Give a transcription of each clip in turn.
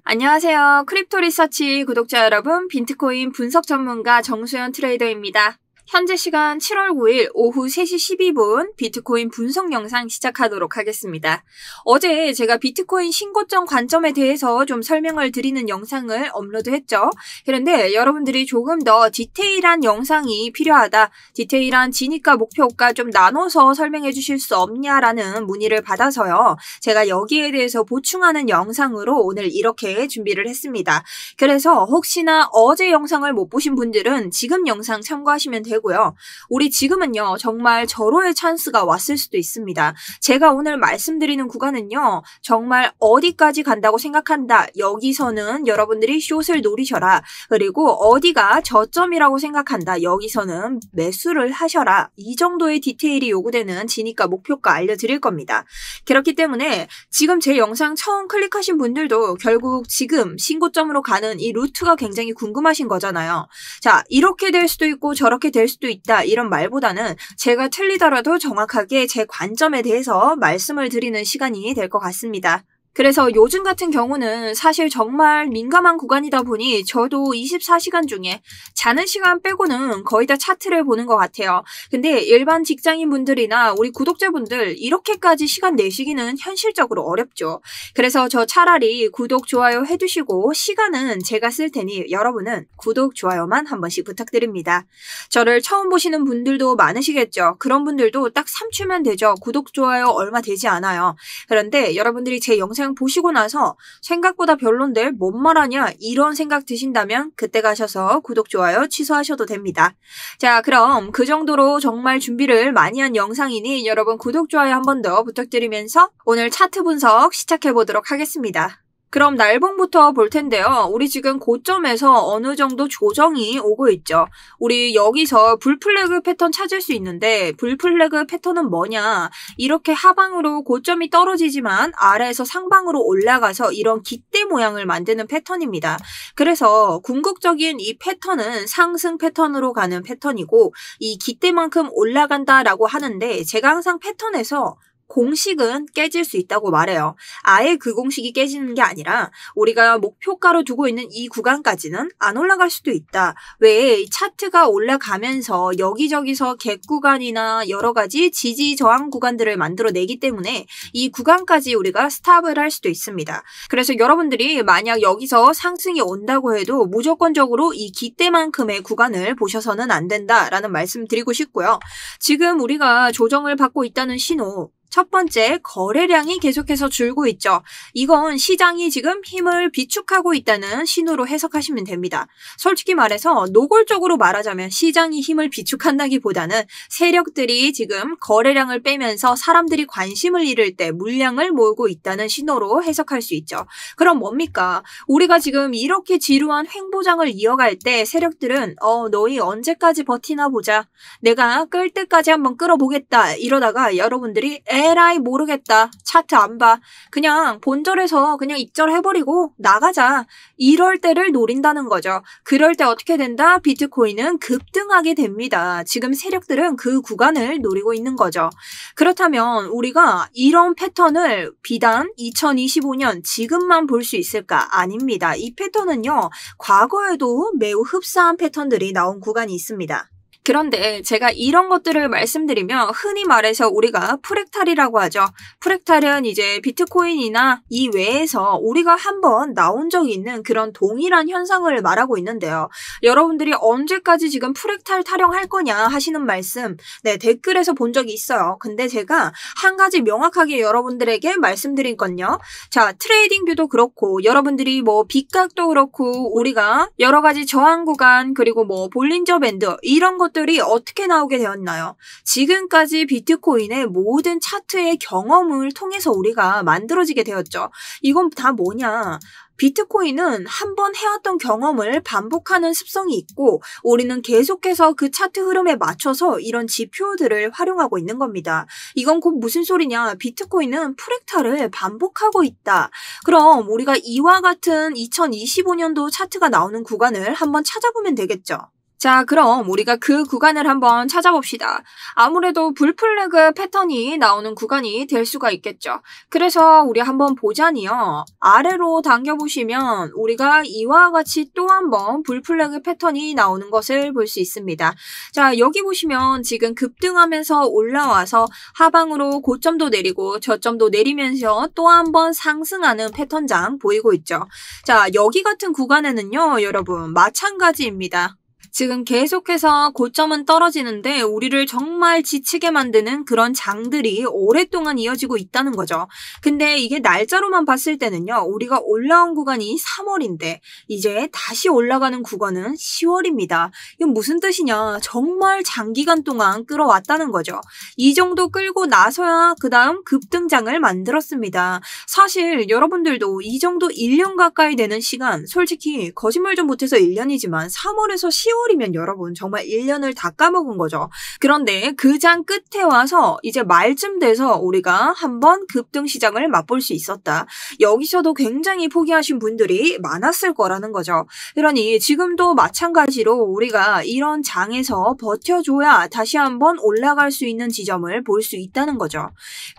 안녕하세요. 크립토 리서치 구독자 여러분, 비트코인 분석 전문가 정수연 트레이더입니다. 현재 시간 7월 9일 오후 3시 12분 비트코인 분석 영상 시작하도록 하겠습니다. 어제 제가 비트코인 신고점 관점에 대해서 좀 설명을 드리는 영상을 업로드했죠. 그런데 여러분들이 조금 더 디테일한 영상이 필요하다, 디테일한 진입가 목표가 좀 나눠서 설명해 주실 수 없냐라는 문의를 받아서요. 제가 여기에 대해서 보충하는 영상으로 오늘 이렇게 준비를 했습니다. 그래서 혹시나 어제 영상을 못 보신 분들은 지금 영상 참고하시면 되고요. 우리 지금은요, 정말 절호의 찬스가 왔을 수도 있습니다. 제가 오늘 말씀드리는 구간은요, 정말 어디까지 간다고 생각한다, 여기서는 여러분들이 숏을 노리셔라, 그리고 어디가 저점이라고 생각한다, 여기서는 매수를 하셔라, 이 정도의 디테일이 요구되는 진입가 목표가 알려드릴 겁니다. 그렇기 때문에 지금 제 영상 처음 클릭하신 분들도 결국 지금 신고점으로 가는 이 루트가 굉장히 궁금하신 거잖아요. 자, 이렇게 될 수도 있고 저렇게 될 수도 있다, 이런 말보다는 제가 틀리더라도 정확하게 제 관점에 대해서 말씀을 드리는 시간이 될 것 같습니다. 그래서 요즘 같은 경우는 사실 정말 민감한 구간이다 보니 저도 24시간 중에 자는 시간 빼고는 거의 다 차트를 보는 것 같아요. 근데 일반 직장인분들이나 우리 구독자분들 이렇게까지 시간 내시기는 현실적으로 어렵죠. 그래서 저 차라리 구독, 좋아요 해두시고 시간은 제가 쓸 테니 여러분은 구독, 좋아요만 한 번씩 부탁드립니다. 저를 처음 보시는 분들도 많으시겠죠. 그런 분들도 딱 3초면 되죠. 구독, 좋아요 얼마 되지 않아요. 그런데 여러분들이 제 영상 보시고 나서 생각보다 별론데 뭔 말하냐, 이런 생각 드신다면 그때 가셔서 구독, 좋아요 취소하셔도 됩니다. 자, 그럼 그 정도로 정말 준비를 많이 한 영상이니 여러분 구독, 좋아요 한 번 더 부탁드리면서 오늘 차트 분석 시작해 보도록 하겠습니다. 그럼 날봉부터 볼 텐데요. 우리 지금 고점에서 어느 정도 조정이 오고 있죠. 우리 여기서 불플래그 패턴 찾을 수 있는데 불플래그 패턴은 뭐냐? 이렇게 하방으로 고점이 떨어지지만 아래에서 상방으로 올라가서 이런 깃대 모양을 만드는 패턴입니다. 그래서 궁극적인 이 패턴은 상승 패턴으로 가는 패턴이고 이 깃대만큼 올라간다라고 하는데 제가 항상 패턴에서 공식은 깨질 수 있다고 말해요. 아예 그 공식이 깨지는 게 아니라 우리가 목표가로 두고 있는 이 구간까지는 안 올라갈 수도 있다. 왜? 차트가 올라가면서 여기저기서 갭 구간이나 여러 가지 지지 저항 구간들을 만들어내기 때문에 이 구간까지 우리가 스탑을 할 수도 있습니다. 그래서 여러분들이 만약 여기서 상승이 온다고 해도 무조건적으로 이 깃대만큼의 구간을 보셔서는 안 된다라는 말씀 드리고 싶고요. 지금 우리가 조정을 받고 있다는 신호, 첫 번째, 거래량이 계속해서 줄고 있죠. 이건 시장이 지금 힘을 비축하고 있다는 신호로 해석하시면 됩니다. 솔직히 말해서 노골적으로 말하자면 시장이 힘을 비축한다기보다는 세력들이 지금 거래량을 빼면서 사람들이 관심을 잃을 때 물량을 모으고 있다는 신호로 해석할 수 있죠. 그럼 뭡니까? 우리가 지금 이렇게 지루한 횡보장을 이어갈 때 세력들은 너희 언제까지 버티나 보자, 내가 끌 때까지 한번 끌어보겠다, 이러다가 여러분들이 에라이 모르겠다, 차트 안 봐, 그냥 본절에서 그냥 입절해버리고 나가자, 이럴 때를 노린다는 거죠. 그럴 때 어떻게 된다? 비트코인은 급등하게 됩니다. 지금 세력들은 그 구간을 노리고 있는 거죠. 그렇다면 우리가 이런 패턴을 비단 2025년 지금만 볼 수 있을까? 아닙니다. 이 패턴은요, 과거에도 매우 흡사한 패턴들이 나온 구간이 있습니다. 그런데 제가 이런 것들을 말씀드리면 흔히 말해서 우리가 프랙탈이라고 하죠. 프랙탈은 이제 비트코인이나 이 외에서 우리가 한번 나온 적이 있는 그런 동일한 현상을 말하고 있는데요. 여러분들이 언제까지 지금 프랙탈 타령할 거냐 하시는 말씀, 댓글에서 본 적이 있어요. 근데 제가 한 가지 명확하게 여러분들에게 말씀드린 건요. 자, 트레이딩 뷰도 그렇고 여러분들이 뭐 빗각도 그렇고 우리가 여러 가지 저항 구간, 그리고 뭐 볼린저 밴드, 이런 것 들이 어떻게 나오게 되었나요? 지금까지 비트코인의 모든 차트의 경험을 통해서 우리가 만들어지게 되었죠. 이건 다 뭐냐? 비트코인은 한번 해왔던 경험을 반복하는 습성이 있고 우리는 계속해서 그 차트 흐름에 맞춰서 이런 지표들을 활용하고 있는 겁니다. 이건 곧 무슨 소리냐? 비트코인은 프랙탈을 반복하고 있다. 그럼 우리가 이와 같은 2025년도 차트가 나오는 구간을 한번 찾아보면 되겠죠. 자, 그럼 우리가 그 구간을 한번 찾아봅시다. 아무래도 불플래그 패턴이 나오는 구간이 될 수가 있겠죠. 그래서 우리 한번 보자니요. 아래로 당겨보시면 우리가 이와 같이 또 한번 불플래그 패턴이 나오는 것을 볼 수 있습니다. 자, 여기 보시면 지금 급등하면서 올라와서 하방으로 고점도 내리고 저점도 내리면서 또 한번 상승하는 패턴장 보이고 있죠. 자, 여기 같은 구간에는요, 여러분 마찬가지입니다. 지금 계속해서 고점은 떨어지는데 우리를 정말 지치게 만드는 그런 장들이 오랫동안 이어지고 있다는 거죠. 근데 이게 날짜로만 봤을 때는요. 우리가 올라온 구간이 3월인데 이제 다시 올라가는 구간은 10월입니다. 이건 무슨 뜻이냐. 정말 장기간 동안 끌어왔다는 거죠. 이 정도 끌고 나서야 그 다음 급등장을 만들었습니다. 사실 여러분들도 이 정도 1년 가까이 되는 시간, 솔직히 거짓말 좀 못해서 1년이지만 3월에서 10월 이면 여러분 정말 1년을 다 까먹은 거죠. 그런데 그 장 끝에 와서 이제 말쯤 돼서 우리가 한번 급등 시장을 맛볼 수 있었다. 여기서도 굉장히 포기하신 분들이 많았을 거라는 거죠. 그러니 지금도 마찬가지로 우리가 이런 장에서 버텨줘야 다시 한번 올라갈 수 있는 지점을 볼 수 있다는 거죠.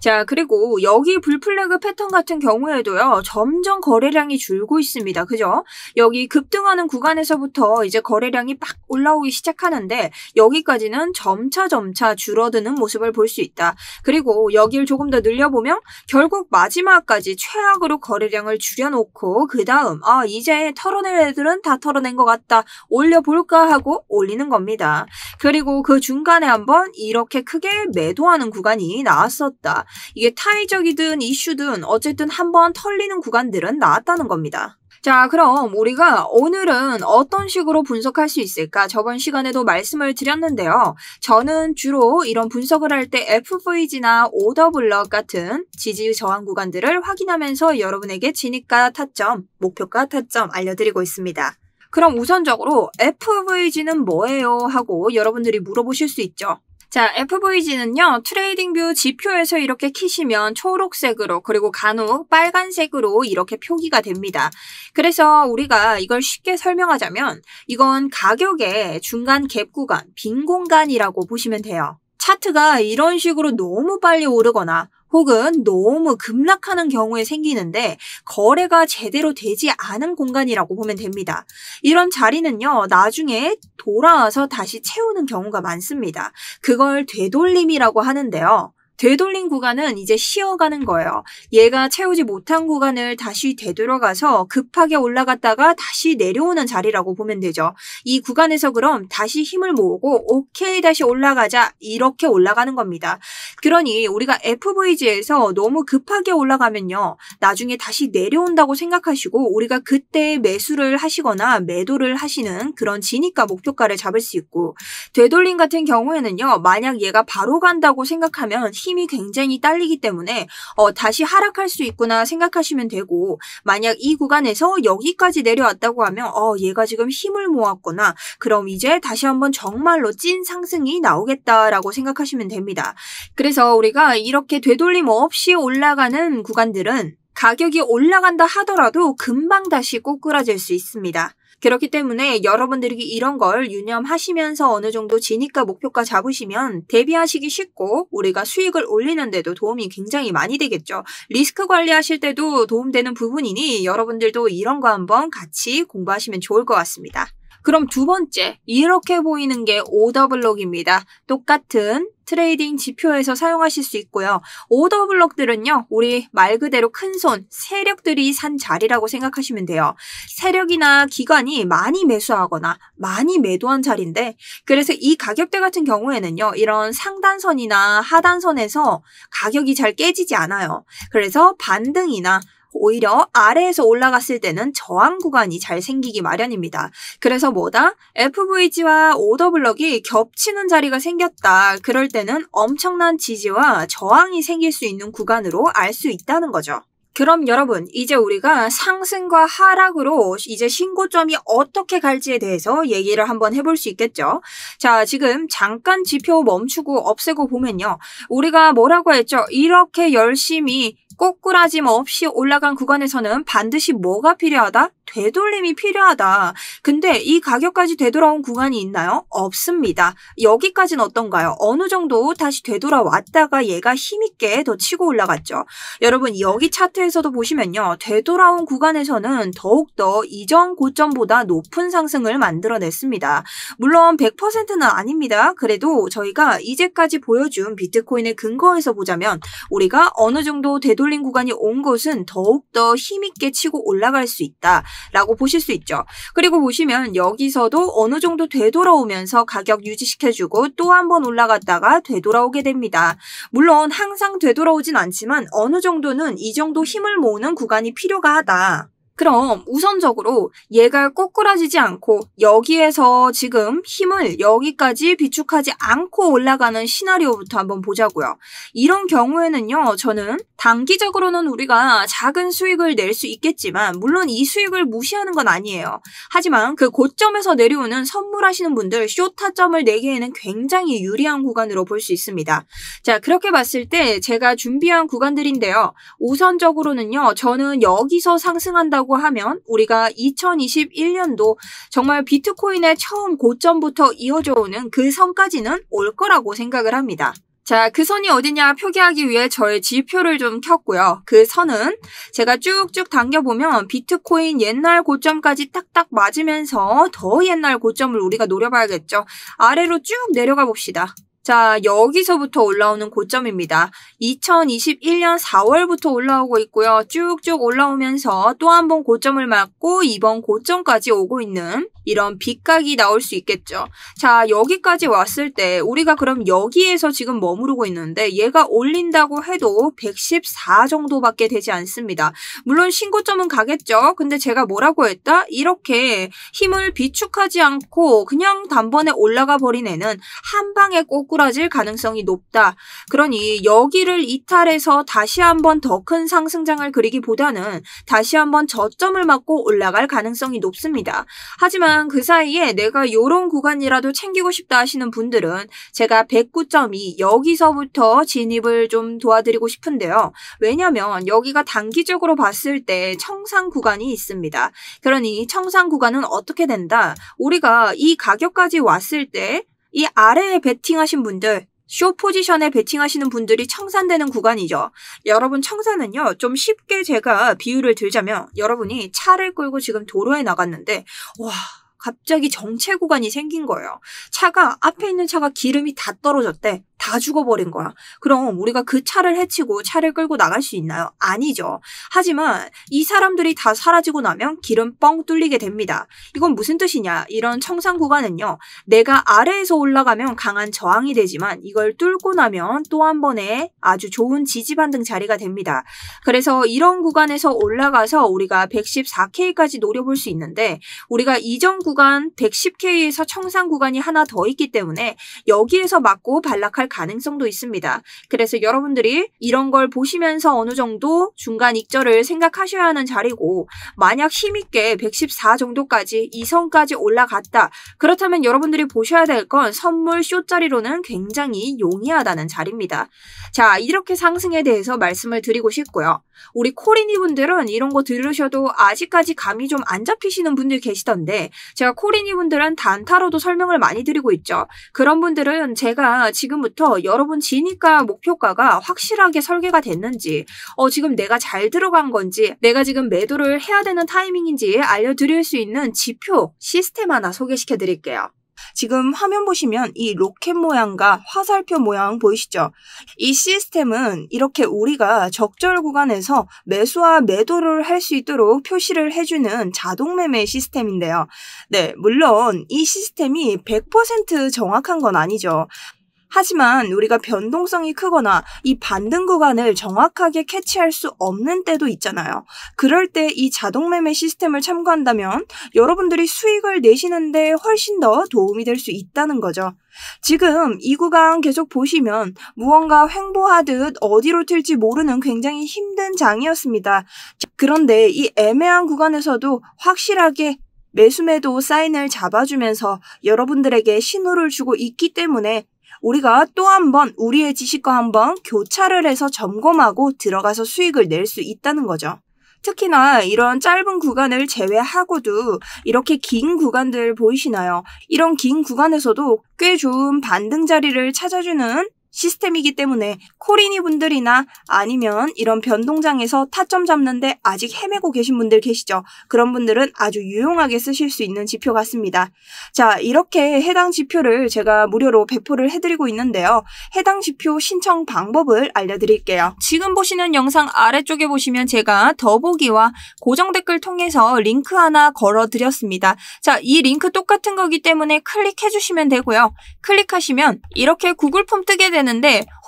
자, 그리고 여기 불플래그 패턴 같은 경우에도요. 점점 거래량이 줄고 있습니다. 그죠? 여기 급등하는 구간에서부터 이제 거래량이 막 올라오기 시작하는데 여기까지는 점차 줄어드는 모습을 볼 수 있다. 그리고 여기를 조금 더 늘려보면 결국 마지막까지 최악으로 거래량을 줄여놓고 그 다음 이제 털어낼 애들은 다 털어낸 것 같다. 올려볼까 하고 올리는 겁니다. 그리고 그 중간에 한번 이렇게 크게 매도하는 구간이 나왔었다. 이게 타이적이든 이슈든 어쨌든 한번 털리는 구간들은 나왔다는 겁니다. 자, 그럼 우리가 오늘은 어떤 식으로 분석할 수 있을까? 저번 시간에도 말씀을 드렸는데요. 저는 주로 이런 분석을 할 때 FVG나 오더블럭 같은 지지 저항 구간들을 확인하면서 여러분에게 진입가 타점, 목표가 타점 알려드리고 있습니다. 그럼 우선적으로 FVG는 뭐예요? 하고 여러분들이 물어보실 수 있죠. 자, FVG는요, 트레이딩뷰 지표에서 이렇게 키시면 초록색으로 그리고 간혹 빨간색으로 이렇게 표기가 됩니다. 그래서 우리가 이걸 쉽게 설명하자면 이건 가격의 중간 갭 구간, 빈 공간이라고 보시면 돼요. 차트가 이런 식으로 너무 빨리 오르거나 혹은 너무 급락하는 경우에 생기는데 거래가 제대로 되지 않은 공간이라고 보면 됩니다. 이런 자리는요. 나중에 돌아와서 다시 채우는 경우가 많습니다. 그걸 되돌림이라고 하는데요. 되돌린 구간은 이제 쉬어가는 거예요. 얘가 채우지 못한 구간을 다시 되돌아가서 급하게 올라갔다가 다시 내려오는 자리라고 보면 되죠. 이 구간에서 그럼 다시 힘을 모으고 오케이 다시 올라가자 이렇게 올라가는 겁니다. 그러니 우리가 FVG에서 너무 급하게 올라가면요. 나중에 다시 내려온다고 생각하시고 우리가 그때 매수를 하시거나 매도를 하시는 그런 진입가 목표가를 잡을 수 있고 되돌림 같은 경우에는요. 만약 얘가 바로 간다고 생각하면 힘이 굉장히 딸리기 때문에 다시 하락할 수 있구나 생각하시면 되고 만약 이 구간에서 여기까지 내려왔다고 하면 얘가 지금 힘을 모았구나 그럼 이제 다시 한번 정말로 찐 상승이 나오겠다라고 생각하시면 됩니다. 그래서 우리가 이렇게 되돌림 없이 올라가는 구간들은 가격이 올라간다 하더라도 금방 다시 꼬꾸라질 수 있습니다. 그렇기 때문에 여러분들이 이런 걸 유념하시면서 어느 정도 진입가 목표가 잡으시면 대비하시기 쉽고 우리가 수익을 올리는 데도 도움이 굉장히 많이 되겠죠. 리스크 관리하실 때도 도움되는 부분이니 여러분들도 이런 거 한번 같이 공부하시면 좋을 것 같습니다. 그럼 두 번째, 이렇게 보이는 게 오더블록입니다. 똑같은 트레이딩 지표에서 사용하실 수 있고요. 오더블록들은요. 우리 말 그대로 큰손, 세력들이 산 자리라고 생각하시면 돼요. 세력이나 기관이 많이 매수하거나 많이 매도한 자리인데 그래서 이 가격대 같은 경우에는요. 이런 상단선이나 하단선에서 가격이 잘 깨지지 않아요. 그래서 반등이나 오히려 아래에서 올라갔을 때는 저항 구간이 잘 생기기 마련입니다. 그래서 뭐다? FVG와 오더블럭이 겹치는 자리가 생겼다. 그럴 때는 엄청난 지지와 저항이 생길 수 있는 구간으로 알 수 있다는 거죠. 그럼 여러분 이제 우리가 상승과 하락으로 이제 신고점이 어떻게 갈지에 대해서 얘기를 한번 해볼 수 있겠죠. 자, 지금 잠깐 지표 멈추고 없애고 보면요. 우리가 뭐라고 했죠? 이렇게 열심히 꼬꾸라짐 없이 올라간 구간에서는 반드시 뭐가 필요하다? 되돌림이 필요하다. 근데 이 가격까지 되돌아온 구간이 있나요? 없습니다. 여기까지는 어떤가요? 어느 정도 다시 되돌아왔다가 얘가 힘있게 더 치고 올라갔죠. 여러분 여기 차트에서도 보시면요. 되돌아온 구간에서는 더욱더 이전 고점보다 높은 상승을 만들어냈습니다. 물론 100%는 아닙니다. 그래도 저희가 이제까지 보여준 비트코인의 근거에서 보자면 우리가 어느 정도 되돌린 구간이 온 곳은 더욱더 힘있게 치고 올라갈 수 있다라고 보실 수 있죠. 그리고 보시면 여기서도 어느 정도 되돌아오면서 가격 유지시켜주고 또 한 번 올라갔다가 되돌아오게 됩니다. 물론 항상 되돌아오진 않지만 어느 정도는 이 정도 힘을 모으는 구간이 필요가 하다. 그럼 우선적으로 얘가 꼬꾸라지지 않고 여기에서 지금 힘을 여기까지 비축하지 않고 올라가는 시나리오부터 한번 보자고요. 이런 경우에는요. 저는 단기적으로는 우리가 작은 수익을 낼 수 있겠지만 물론 이 수익을 무시하는 건 아니에요. 하지만 그 고점에서 내려오는 선물하시는 분들 쇼타점을 내기에는 굉장히 유리한 구간으로 볼 수 있습니다. 자, 그렇게 봤을 때 제가 준비한 구간들인데요. 우선적으로는요. 저는 여기서 상승한다고 하면 우리가 2021년도 정말 비트코인의 처음 고점부터 이어져 오는 그 선까지는 올 거라고 생각을 합니다. 자, 그 선이 어디냐 표기하기 위해 저의 지표를 좀 켰고요. 그 선은 제가 쭉쭉 당겨보면 비트코인 옛날 고점까지 딱딱 맞으면서 더 옛날 고점을 우리가 노려봐야겠죠. 아래로 쭉 내려가 봅시다. 자, 여기서부터 올라오는 고점입니다. 2021년 4월부터 올라오고 있고요. 쭉쭉 올라오면서 또 한 번 고점을 맞고 이번 고점까지 오고 있는 이런 빗각이 나올 수 있겠죠. 자, 여기까지 왔을 때 우리가 그럼 여기에서 지금 머무르고 있는데 얘가 올린다고 해도 114 정도밖에 되지 않습니다. 물론 신고점은 가겠죠. 근데 제가 뭐라고 했다? 이렇게 힘을 비축하지 않고 그냥 단번에 올라가 버린 애는 한 방에 꼬꾸라질 가능성이 높다. 그러니 여기를 이탈해서 다시 한번 더 큰 상승장을 그리기보다는 다시 한번 저점을 맞고 올라갈 가능성이 높습니다. 하지만 그 사이에 내가 요런 구간이라도 챙기고 싶다 하시는 분들은 제가 109.2 여기서부터 진입을 좀 도와드리고 싶은데요. 왜냐면 여기가 단기적으로 봤을 때 청산 구간이 있습니다. 그러니 청산 구간은 어떻게 된다? 우리가 이 가격까지 왔을 때 이 아래에 베팅하신 분들 쇼 포지션에 베팅하시는 분들이 청산되는 구간이죠. 여러분 청산은요. 좀 쉽게 제가 비유를 들자면 여러분이 차를 끌고 지금 도로에 나갔는데 와 갑자기 정체 구간이 생긴 거예요. 차가 앞에 있는 차가 기름이 다 떨어졌대. 다 죽어버린 거야. 그럼 우리가 그 차를 해치고 차를 끌고 나갈 수 있나요? 아니죠. 하지만 이 사람들이 다 사라지고 나면 기름 뻥 뚫리게 됩니다. 이건 무슨 뜻이냐? 이런 청산 구간은요. 내가 아래에서 올라가면 강한 저항이 되지만 이걸 뚫고 나면 또 한 번의 아주 좋은 지지반등 자리가 됩니다. 그래서 이런 구간에서 올라가서 우리가 114K까지 노려볼 수 있는데 우리가 이전 구간 110K에서 청산 구간이 하나 더 있기 때문에 여기에서 맞고 반락할 가능성도 있습니다. 그래서 여러분들이 이런 걸 보시면서 어느 정도 중간 익절을 생각하셔야 하는 자리고 만약 힘있게 114 정도까지 이 선까지 올라갔다. 그렇다면 여러분들이 보셔야 될 건 선물 쇼자리로는 굉장히 용이하다는 자리입니다. 자, 이렇게 상승에 대해서 말씀을 드리고 싶고요. 우리 코리니 분들은 이런 거 들으셔도 아직까지 감이 좀 안 잡히시는 분들 계시던데 제가 코리니 분들은 단타로도 설명을 많이 드리고 있죠. 그런 분들은 제가 지금부터 여러분 진입가 목표가가 확실하게 설계가 됐는지 지금 내가 잘 들어간 건지 내가 지금 매도를 해야 되는 타이밍인지 알려드릴 수 있는 지표 시스템 하나 소개시켜 드릴게요. 지금 화면 보시면 이 로켓 모양과 화살표 모양 보이시죠? 이 시스템은 이렇게 우리가 적절 구간에서 매수와 매도를 할 수 있도록 표시를 해주는 자동 매매 시스템인데요. 네, 물론 이 시스템이 100% 정확한 건 아니죠. 하지만 우리가 변동성이 크거나 이 반등 구간을 정확하게 캐치할 수 없는 때도 있잖아요. 그럴 때 이 자동 매매 시스템을 참고한다면 여러분들이 수익을 내시는데 훨씬 더 도움이 될 수 있다는 거죠. 지금 이 구간 계속 보시면 무언가 횡보하듯 어디로 튈지 모르는 굉장히 힘든 장이었습니다. 그런데 이 애매한 구간에서도 확실하게 매수매도 사인을 잡아주면서 여러분들에게 신호를 주고 있기 때문에 우리가 또 한 번 우리의 지식과 한번 교차를 해서 점검하고 들어가서 수익을 낼 수 있다는 거죠. 특히나 이런 짧은 구간을 제외하고도 이렇게 긴 구간들 보이시나요? 이런 긴 구간에서도 꽤 좋은 반등 자리를 찾아주는 시스템이기 때문에 코리니 분들이나 아니면 이런 변동장에서 타점 잡는데 아직 헤매고 계신 분들 계시죠? 그런 분들은 아주 유용하게 쓰실 수 있는 지표 같습니다. 자, 이렇게 해당 지표를 제가 무료로 배포를 해드리고 있는데요. 해당 지표 신청 방법을 알려드릴게요. 지금 보시는 영상 아래쪽에 보시면 제가 더보기와 고정 댓글 통해서 링크 하나 걸어드렸습니다. 자, 이 링크 똑같은 거기 때문에 클릭해주시면 되고요. 클릭하시면 이렇게 구글 폼 뜨게 되는데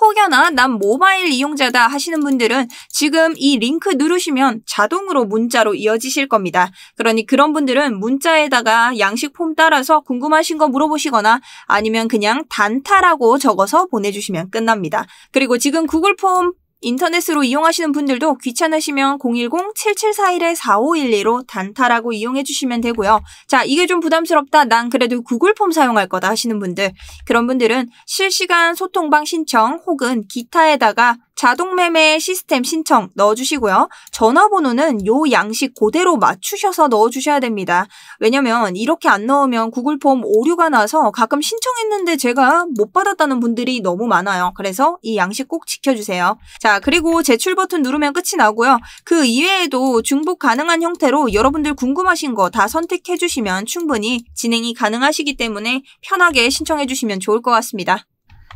혹여나 난 모바일 이용자다 하시는 분들은 지금 이 링크 누르시면 자동으로 문자로 이어지실 겁니다. 그러니 그런 분들은 문자에다가 양식 폼 따라서 궁금하신 거 물어보시거나 아니면 그냥 단타라고 적어서 보내주시면 끝납니다. 그리고 지금 구글 폼 인터넷으로 이용하시는 분들도 귀찮으시면 010-7741-4512로 단타라고 이용해 주시면 되고요. 자, 이게 좀 부담스럽다. 난 그래도 구글 폼 사용할 거다 하시는 분들, 그런 분들은 실시간 소통방 신청 혹은 기타에다가 자동 매매 시스템 신청 넣어주시고요. 전화번호는 요 양식 그대로 맞추셔서 넣어주셔야 됩니다. 왜냐면 이렇게 안 넣으면 구글 폼 오류가 나서 가끔 신청했는데 제가 못 받았다는 분들이 너무 많아요. 그래서 이 양식 꼭 지켜주세요. 자, 그리고 제출 버튼 누르면 끝이 나고요. 그 이외에도 중복 가능한 형태로 여러분들 궁금하신 거 다 선택해주시면 충분히 진행이 가능하시기 때문에 편하게 신청해주시면 좋을 것 같습니다.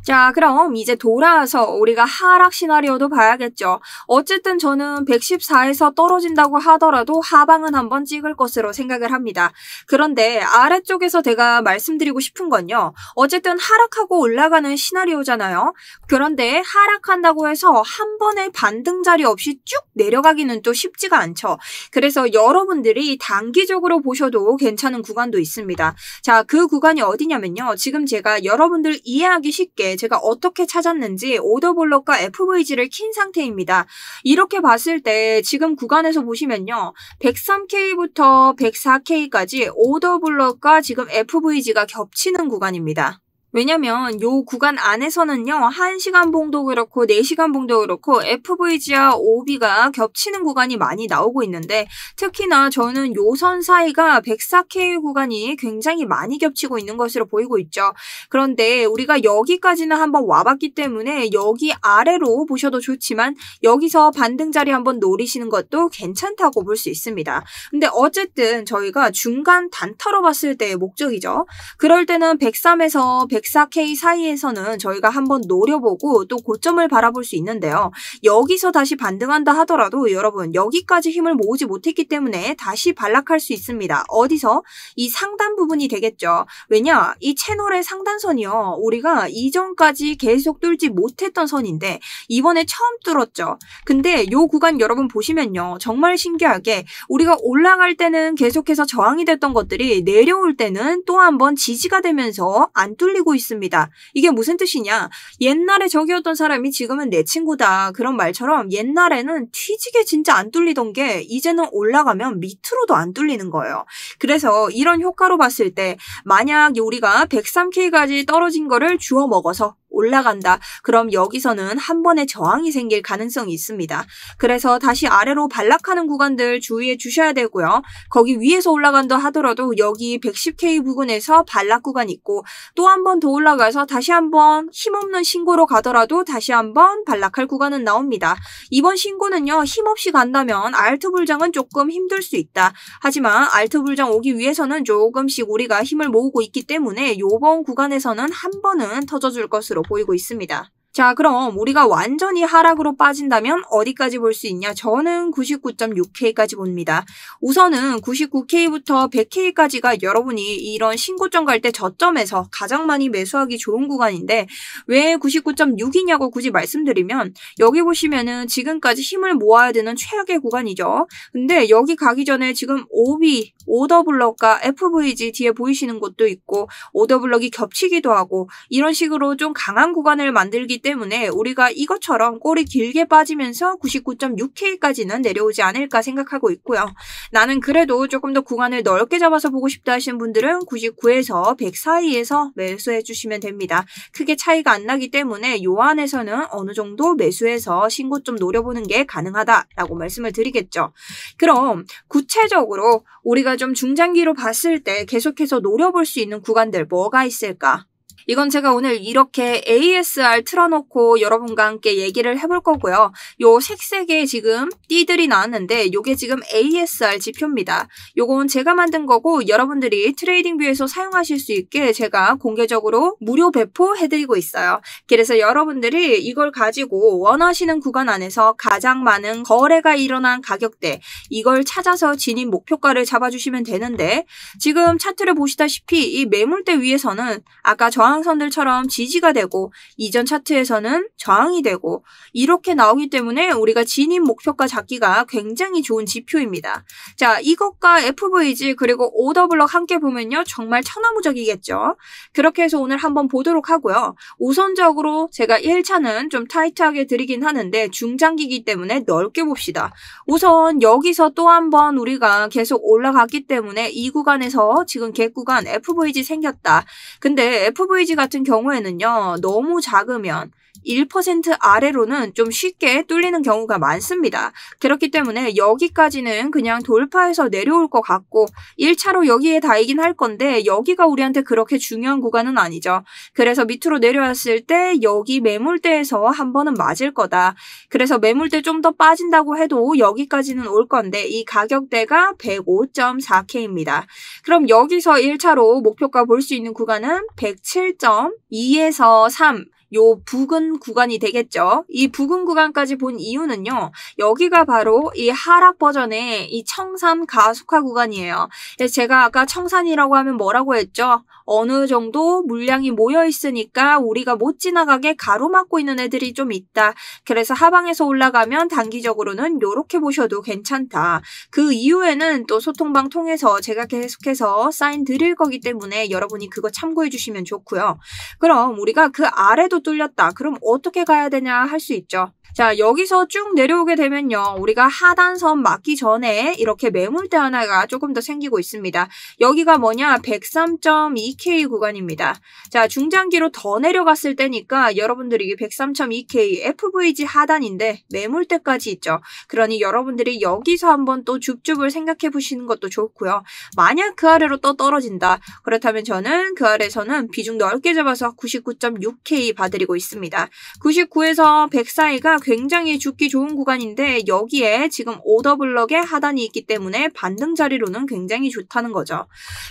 자, 그럼 이제 돌아와서 우리가 하락 시나리오도 봐야겠죠. 어쨌든 저는 114에서 떨어진다고 하더라도 하방은 한번 찍을 것으로 생각을 합니다. 그런데 아래쪽에서 제가 말씀드리고 싶은 건요. 어쨌든 하락하고 올라가는 시나리오잖아요. 그런데 하락한다고 해서 한 번에 반등 자리 없이 쭉 내려가기는 또 쉽지가 않죠. 그래서 여러분들이 단기적으로 보셔도 괜찮은 구간도 있습니다. 자, 그 구간이 어디냐면요. 지금 제가 여러분들 이해하기 쉽게 제가 어떻게 찾았는지 오더블럭과 FVG를 킨 상태입니다. 이렇게 봤을 때 지금 구간에서 보시면요. 103K부터 104K까지 오더블럭과 지금 FVG가 겹치는 구간입니다. 왜냐면 요 구간 안에서는요. 1시간 봉도 그렇고 4시간 봉도 그렇고 FVG와 OB가 겹치는 구간이 많이 나오고 있는데 특히나 저는 요 선 사이가 104K 구간이 굉장히 많이 겹치고 있는 것으로 보이고 있죠. 그런데 우리가 여기까지는 한번 와봤기 때문에 여기 아래로 보셔도 좋지만 여기서 반등 자리 한번 노리시는 것도 괜찮다고 볼 수 있습니다. 근데 어쨌든 저희가 중간 단타로 봤을 때의 목적이죠. 그럴 때는 103에서 104K 사이에서는 저희가 한번 노려보고 또 고점을 바라볼 수 있는데요. 여기서 다시 반등한다 하더라도 여러분 여기까지 힘을 모으지 못했기 때문에 다시 반락할 수 있습니다. 어디서? 이 상단 부분이 되겠죠. 왜냐? 이 채널의 상단선이요. 우리가 이전까지 계속 뚫지 못했던 선인데 이번에 처음 뚫었죠. 근데 요 구간 여러분 보시면요. 정말 신기하게 우리가 올라갈 때는 계속해서 저항이 됐던 것들이 내려올 때는 또 한번 지지가 되면서 안 뚫리고 있습니다. 이게 무슨 뜻이냐? 옛날에 저기였던 사람이 지금은 내 친구다. 그런 말처럼 옛날에는 튀지게 진짜 안 뚫리던 게 이제는 올라가면 밑으로도 안 뚫리는 거예요. 그래서 이런 효과로 봤을 때 만약 우리가 103K까지 떨어진 거를 주워 먹어서 올라간다. 그럼 여기서는 한 번의 저항이 생길 가능성이 있습니다. 그래서 다시 아래로 반락하는 구간들 주의해 주셔야 되고요. 거기 위에서 올라간다 하더라도 여기 110K 부근에서 반락 구간 있고 또 한 번 더 올라가서 다시 한번 힘없는 신고로 가더라도 다시 한번 반락할 구간은 나옵니다. 이번 신고는요. 힘없이 간다면 알트 불장은 조금 힘들 수 있다. 하지만 알트 불장 오기 위해서는 조금씩 우리가 힘을 모으고 있기 때문에 이번 구간에서는 한 번은 터져줄 것으로 보이고 있습니다. 자, 그럼 우리가 완전히 하락으로 빠진다면 어디까지 볼 수 있냐? 저는 99.6K까지 봅니다. 우선은 99K부터 100K까지가 여러분이 이런 신고점 갈 때 저점에서 가장 많이 매수하기 좋은 구간인데 왜 99.6이냐고 굳이 말씀드리면 여기 보시면은 지금까지 힘을 모아야 되는 최악의 구간이죠. 근데 여기 가기 전에 지금 OB 오더블럭과 FVG 뒤에 보이시는 곳도 있고 오더블럭이 겹치기도 하고 이런 식으로 좀 강한 구간을 만들기 때문에 우리가 이것처럼 꼬리 길게 빠지면서 99.6K까지는 내려오지 않을까 생각하고 있고요. 나는 그래도 조금 더 구간을 넓게 잡아서 보고 싶다 하시는 분들은 99에서 100 사이에서 매수해 주시면 됩니다. 크게 차이가 안 나기 때문에 요 안에서는 어느 정도 매수해서 신고 좀 노려보는 게 가능하다라고 말씀을 드리겠죠. 그럼 구체적으로 우리가 좀 중장기로 봤을 때 계속해서 노려볼 수 있는 구간들 뭐가 있을까? 이건 제가 오늘 이렇게 ASR 틀어놓고 여러분과 함께 얘기를 해볼 거고요. 요 색색의 지금 띠들이 나왔는데 요게 지금 ASR 지표입니다. 요건 제가 만든 거고 여러분들이 트레이딩뷰에서 사용하실 수 있게 제가 공개적으로 무료 배포해드리고 있어요. 그래서 여러분들이 이걸 가지고 원하시는 구간 안에서 가장 많은 거래가 일어난 가격대 이걸 찾아서 진입 목표가를 잡아주시면 되는데 지금 차트를 보시다시피 이 매물대 위에서는 아까 저항선들처럼 지지가 되고 이전 차트에서는 저항이 되고 이렇게 나오기 때문에 우리가 진입 목표가 잡기가 굉장히 좋은 지표입니다. 자, 이것과 FVG 그리고 오더블럭 함께 보면요. 정말 천하무적이겠죠. 그렇게 해서 오늘 한번 보도록 하고요. 우선적으로 제가 1차는 좀 타이트하게 드리긴 하는데 중장기이기 때문에 넓게 봅시다. 우선 여기서 또 한번 우리가 계속 올라갔기 때문에 이 구간에서 지금 갭 구간 FVG 생겼다. 근데 FVG 같은 경우에는요. 너무 작으면 1% 아래로는 좀 쉽게 뚫리는 경우가 많습니다. 그렇기 때문에 여기까지는 그냥 돌파해서 내려올 것 같고 1차로 여기에 다이긴 할 건데 여기가 우리한테 그렇게 중요한 구간은 아니죠. 그래서 밑으로 내려왔을 때 여기 매물대에서 한 번은 맞을 거다. 그래서 매물대 좀 더 빠진다고 해도 여기까지는 올 건데 이 가격대가 105.4K입니다. 그럼 여기서 1차로 목표가 볼 수 있는 구간은 107.2에서 3 요 붉은 구간이 되겠죠. 이 붉은 구간까지 본 이유는요. 여기가 바로 이 하락 버전의 이 청산 가속화 구간이에요. 그래서 제가 아까 청산이라고 하면 뭐라고 했죠? 어느 정도 물량이 모여 있으니까 우리가 못 지나가게 가로막고 있는 애들이 좀 있다. 그래서 하방에서 올라가면 단기적으로는 요렇게 보셔도 괜찮다. 그 이후에는 또 소통방 통해서 제가 계속해서 사인 드릴 거기 때문에 여러분이 그거 참고해 주시면 좋고요. 그럼 우리가 그 아래도 뚫렸다. 그럼 어떻게 가야 되냐 할 수 있죠. 자, 여기서 쭉 내려오게 되면요. 우리가 하단선 맞기 전에 이렇게 매물대 하나가 조금 더 생기고 있습니다. 여기가 뭐냐? 103.2K 구간입니다. 자, 중장기로 더 내려갔을 때니까 여러분들이 103.2K FVG 하단인데 매물대까지 있죠. 그러니 여러분들이 여기서 한번 또 줍줍을 생각해 보시는 것도 좋고요. 만약 그 아래로 또 떨어진다. 그렇다면 저는 그 아래에서는 비중 넓게 잡아서 99.6K 봐드리고 있습니다. 99에서 100 사이가 굉장히 죽기 좋은 구간인데 여기에 지금 오더블럭의 하단이 있기 때문에 반등 자리로는 굉장히 좋다는 거죠.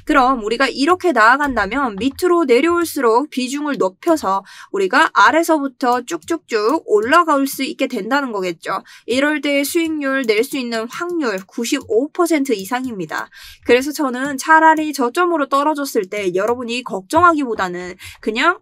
그럼 우리가 이렇게 나아간다면 밑으로 내려올수록 비중을 높여서 우리가 아래서부터 쭉쭉쭉 올라갈 수 있게 된다는 거겠죠. 이럴 때 수익률 낼 수 있는 확률 95% 이상입니다. 그래서 저는 차라리 저점으로 떨어졌을 때 여러분이 걱정하기보다는 그냥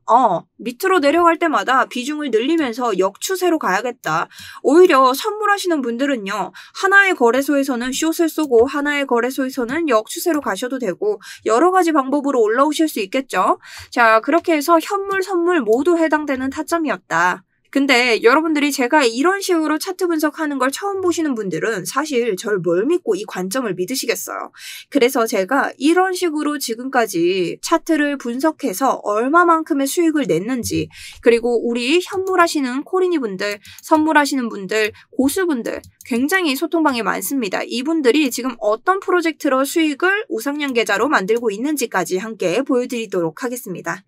밑으로 내려갈 때마다 비중을 늘리면서 역추세로 가야겠다. 오히려 선물하시는 분들은요. 하나의 거래소에서는 숏을 쏘고 하나의 거래소에서는 역추세로 가셔도 되고 여러 가지 방법으로 올라오실 수 있겠죠. 자, 그렇게 해서 현물, 선물 모두 해당되는 타점이었다. 근데 여러분들이 제가 이런 식으로 차트 분석하는 걸 처음 보시는 분들은 사실 절 뭘 믿고 이 관점을 믿으시겠어요. 그래서 제가 이런 식으로 지금까지 차트를 분석해서 얼마만큼의 수익을 냈는지 그리고 우리 현물하시는 코리니 분들, 선물하시는 분들, 고수분들 굉장히 소통방에 많습니다. 이분들이 지금 어떤 프로젝트로 수익을 우상향 계좌로 만들고 있는지까지 함께 보여드리도록 하겠습니다.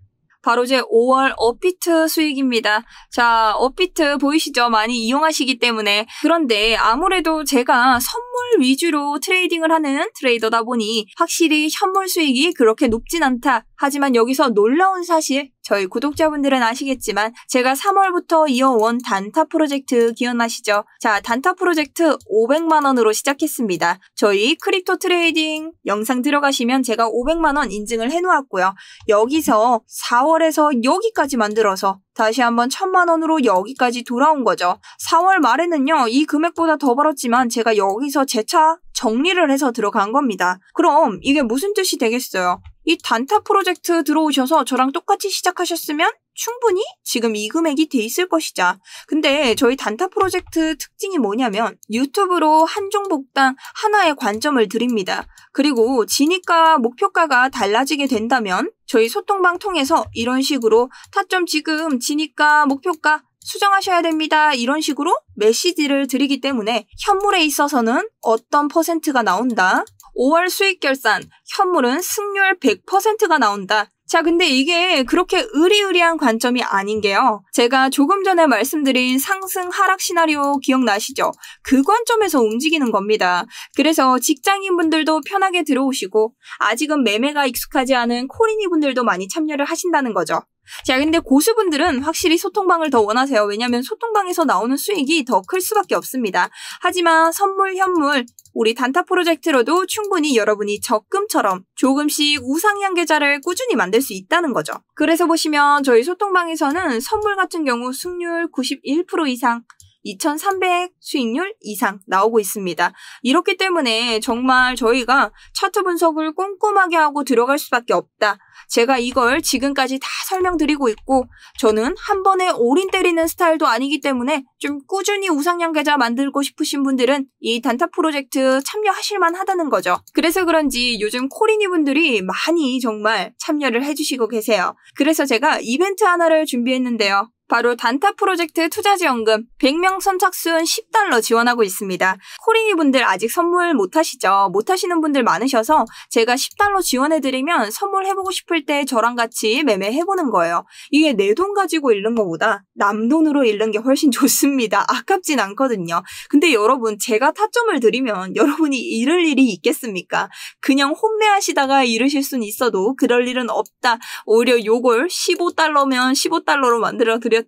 바로 제 5월 업비트 수익입니다. 자, 업비트 보이시죠? 많이 이용하시기 때문에. 그런데 아무래도 제가 선물 위주로 트레이딩을 하는 트레이더다 보니 확실히 현물 수익이 그렇게 높진 않다 하지만 여기서 놀라운 사실, 저희 구독자분들은 아시겠지만 제가 3월부터 이어온 단타 프로젝트 기억나시죠? 자, 단타 프로젝트 500만 원으로 시작했습니다. 저희 크립토 트레이딩 영상 들어가시면 제가 500만 원 인증을 해놓았고요. 여기서 4월에서 여기까지 만들어서 다시 한번 1000만 원으로 여기까지 돌아온 거죠. 4월 말에는요, 이 금액보다 더 벌었지만 제가 여기서 재차 정리를 해서 들어간 겁니다. 그럼 이게 무슨 뜻이 되겠어요? 이 단타 프로젝트 들어오셔서 저랑 똑같이 시작하셨으면 충분히 지금 이 금액이 돼 있을 것이죠. 근데 저희 단타 프로젝트 특징이 뭐냐면 유튜브로 한 종목당 하나의 관점을 드립니다. 그리고 진입가, 목표가가 달라지게 된다면 저희 소통방 통해서 이런 식으로 타점 지금 진입가, 목표가 수정하셔야 됩니다. 이런 식으로 메시지를 드리기 때문에 현물에 있어서는 어떤 퍼센트가 나온다. 5월 수익 결산, 현물은 승률 100%가 나온다. 자, 근데 이게 그렇게 의리의리한 관점이 아닌 게요. 제가 조금 전에 말씀드린 상승 하락 시나리오 기억나시죠? 그 관점에서 움직이는 겁니다. 그래서 직장인분들도 편하게 들어오시고 아직은 매매가 익숙하지 않은 코리니 분들도 많이 참여를 하신다는 거죠. 자, 근데 고수분들은 확실히 소통방을 더 원하세요. 왜냐면 소통방에서 나오는 수익이 더 클 수밖에 없습니다. 하지만 선물, 현물, 우리 단타 프로젝트로도 충분히 여러분이 적금처럼 조금씩 우상향 계좌를 꾸준히 만들 수 있다는 거죠. 그래서 보시면 저희 소통방에서는 선물 같은 경우 승률 91% 이상, 2300 수익률 이상 나오고 있습니다. 이렇기 때문에 정말 저희가 차트 분석을 꼼꼼하게 하고 들어갈 수밖에 없다. 제가 이걸 지금까지 다 설명드리고 있고 저는 한 번에 올인 때리는 스타일도 아니기 때문에 좀 꾸준히 우상향 계좌 만들고 싶으신 분들은 이 단타 프로젝트 참여하실 만하다는 거죠. 그래서 그런지 요즘 코리니 분들이 많이 정말 참여를 해주시고 계세요. 그래서 제가 이벤트 하나를 준비했는데요. 바로 단타 프로젝트 투자지원금 100명 선착순 $10 지원하고 있습니다. 코리니 분들 아직 선물 못하시죠? 못하시는 분들 많으셔서 제가 $10 지원해드리면 선물해보고 싶을 때 저랑 같이 매매해보는 거예요. 이게 내 돈 가지고 잃는 것보다 남 돈으로 잃는 게 훨씬 좋습니다. 아깝진 않거든요. 근데 여러분, 제가 타점을 드리면 여러분이 잃을 일이 있겠습니까? 그냥 혼매하시다가 잃으실 수는 있어도 그럴 일은 없다. 오히려 요걸 $15면 $15로 만들어드렸지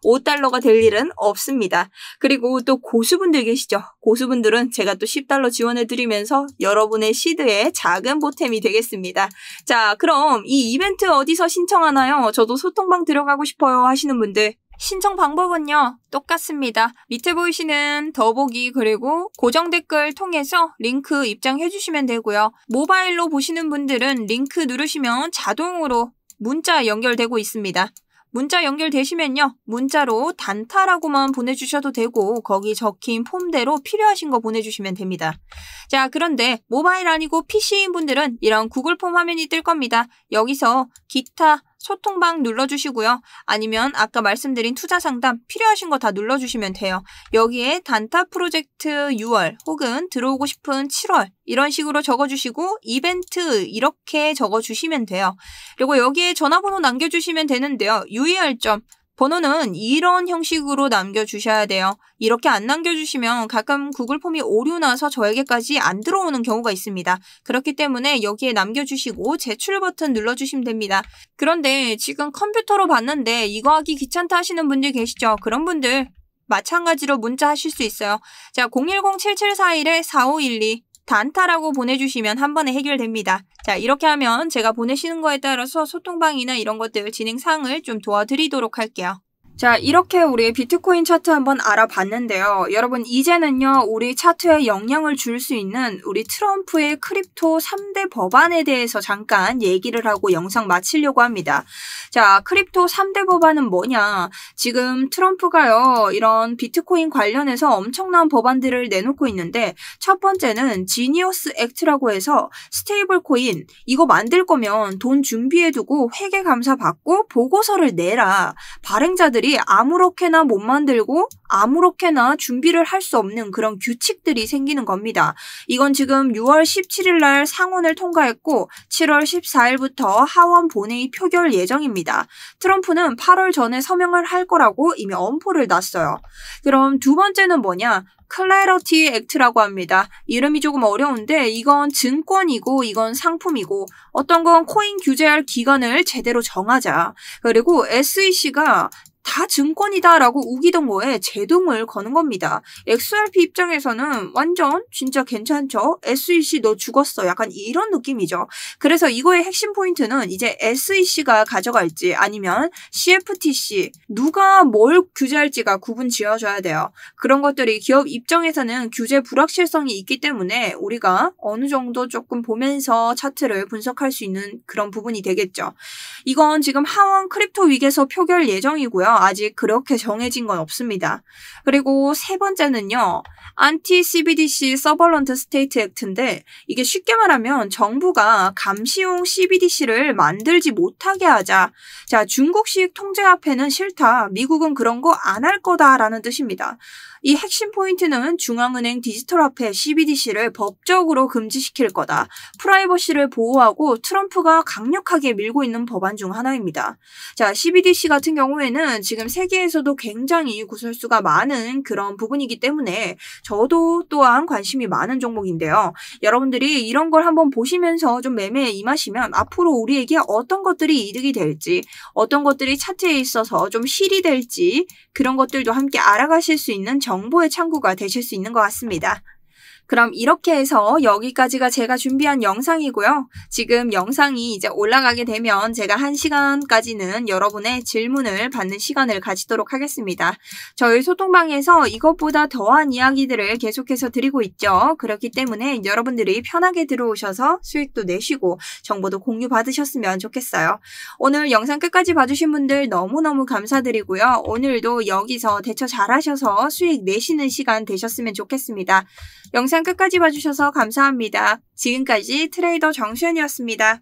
$5가 될 일은 없습니다. 그리고 또 고수분들 계시죠? 고수분들은 제가 또 $10 지원해드리면서 여러분의 시드에 작은 보탬이 되겠습니다. 자, 그럼 이 이벤트 어디서 신청하나요? 저도 소통방 들어가고 싶어요 하시는 분들, 신청 방법은요, 똑같습니다. 밑에 보이시는 더보기 그리고 고정 댓글 통해서 링크 입장해주시면 되고요. 모바일로 보시는 분들은 링크 누르시면 자동으로 문자 연결되고 있습니다. 문자 연결되시면요, 문자로 단타라고만 보내주셔도 되고 거기 적힌 폼대로 필요하신 거 보내주시면 됩니다. 자, 그런데 모바일 아니고 PC인 분들은 이런 구글 폼 화면이 뜰 겁니다. 여기서 기타 소통방 눌러주시고요. 아니면 아까 말씀드린 투자 상담 필요하신 거 다 눌러주시면 돼요. 여기에 단타 프로젝트 6월 혹은 들어오고 싶은 7월 이런 식으로 적어주시고 이벤트 이렇게 적어주시면 돼요. 그리고 여기에 전화번호 남겨주시면 되는데요. 유의할 점, 번호는 이런 형식으로 남겨주셔야 돼요. 이렇게 안 남겨주시면 가끔 구글 폼이 오류 나서 저에게까지 안 들어오는 경우가 있습니다. 그렇기 때문에 여기에 남겨주시고 제출 버튼 눌러주시면 됩니다. 그런데 지금 컴퓨터로 봤는데 이거 하기 귀찮다 하시는 분들 계시죠? 그런 분들 마찬가지로 문자 하실 수 있어요. 자, 010-7741-4512 단타라고 보내주시면 한 번에 해결됩니다. 자, 이렇게 하면 제가 보내시는 거에 따라서 소통방이나 이런 것들 진행 사항을 좀 도와드리도록 할게요. 자, 이렇게 우리 비트코인 차트 한번 알아봤는데요. 여러분, 이제는요, 우리 차트에 영향을 줄 수 있는 우리 트럼프의 크립토 3대 법안에 대해서 잠깐 얘기를 하고 영상 마치려고 합니다. 자, 크립토 3대 법안은 뭐냐? 지금 트럼프가요, 이런 비트코인 관련해서 엄청난 법안들을 내놓고 있는데, 첫 번째는 지니어스 액트라고 해서 스테이블 코인, 이거 만들 거면 돈 준비해두고 회계 감사 받고 보고서를 내라. 발행자들이 여러분들이 아무렇게나 못 만들고 아무렇게나 준비를 할 수 없는 그런 규칙들이 생기는 겁니다. 이건 지금 6월 17일 날 상원을 통과했고 7월 14일부터 하원 본회의 표결 예정입니다. 트럼프는 8월 전에 서명을 할 거라고 이미 엄포를 놨어요. 그럼 두 번째는 뭐냐? 클래러티 액트라고 합니다. 이름이 조금 어려운데 이건 증권이고 이건 상품이고 어떤 건 코인 규제할 기간을 제대로 정하자. 그리고 SEC가 다 증권이다라고 우기던 거에 제동을 거는 겁니다. XRP 입장에서는 완전 진짜 괜찮죠? SEC 너 죽었어. 약간 이런 느낌이죠. 그래서 이거의 핵심 포인트는 이제 SEC가 가져갈지 아니면 CFTC 누가 뭘 규제할지가 구분 지어줘야 돼요. 그런 것들이 기업 입장에서는 규제 불확실성이 있기 때문에 우리가 어느 정도 조금 보면서 차트를 분석할 수 있는 그런 부분이 되겠죠. 이건 지금 하원 크립토 위기에서 표결 예정이고요. 아직 그렇게 정해진 건 없습니다. 그리고 세 번째는요. 안티-CBDC 서벌런트 스테이트 액트인데 이게 쉽게 말하면 정부가 감시용 CBDC를 만들지 못하게 하자. 자, 중국식 통제화폐는 싫다. 미국은 그런 거 안 할 거다라는 뜻입니다. 이 핵심 포인트는 중앙은행 디지털화폐 CBDC를 법적으로 금지시킬 거다. 프라이버시를 보호하고 트럼프가 강력하게 밀고 있는 법안 중 하나입니다. 자, CBDC 같은 경우에는 지금 세계에서도 굉장히 구설수가 많은 그런 부분이기 때문에 저도 또한 관심이 많은 종목인데요. 여러분들이 이런 걸 한번 보시면서 좀 매매에 임하시면 앞으로 우리에게 어떤 것들이 이득이 될지, 어떤 것들이 차트에 있어서 좀 실이 될지 그런 것들도 함께 알아가실 수 있는 정보의 창구가 되실 수 있는 것 같습니다. 그럼 이렇게 해서 여기까지가 제가 준비한 영상이고요. 지금 영상이 이제 올라가게 되면 제가 1시간까지는 여러분의 질문을 받는 시간을 가지도록 하겠습니다. 저희 소통방에서 이것보다 더한 이야기들을 계속해서 드리고 있죠. 그렇기 때문에 여러분들이 편하게 들어오셔서 수익도 내시고 정보도 공유 받으셨으면 좋겠어요. 오늘 영상 끝까지 봐주신 분들 너무너무 감사드리고요. 오늘도 여기서 대처 잘하셔서 수익 내시는 시간 되셨으면 좋겠습니다. 영상 끝까지 봐주셔서 감사합니다. 지금까지 트레이더 정수연이었습니다.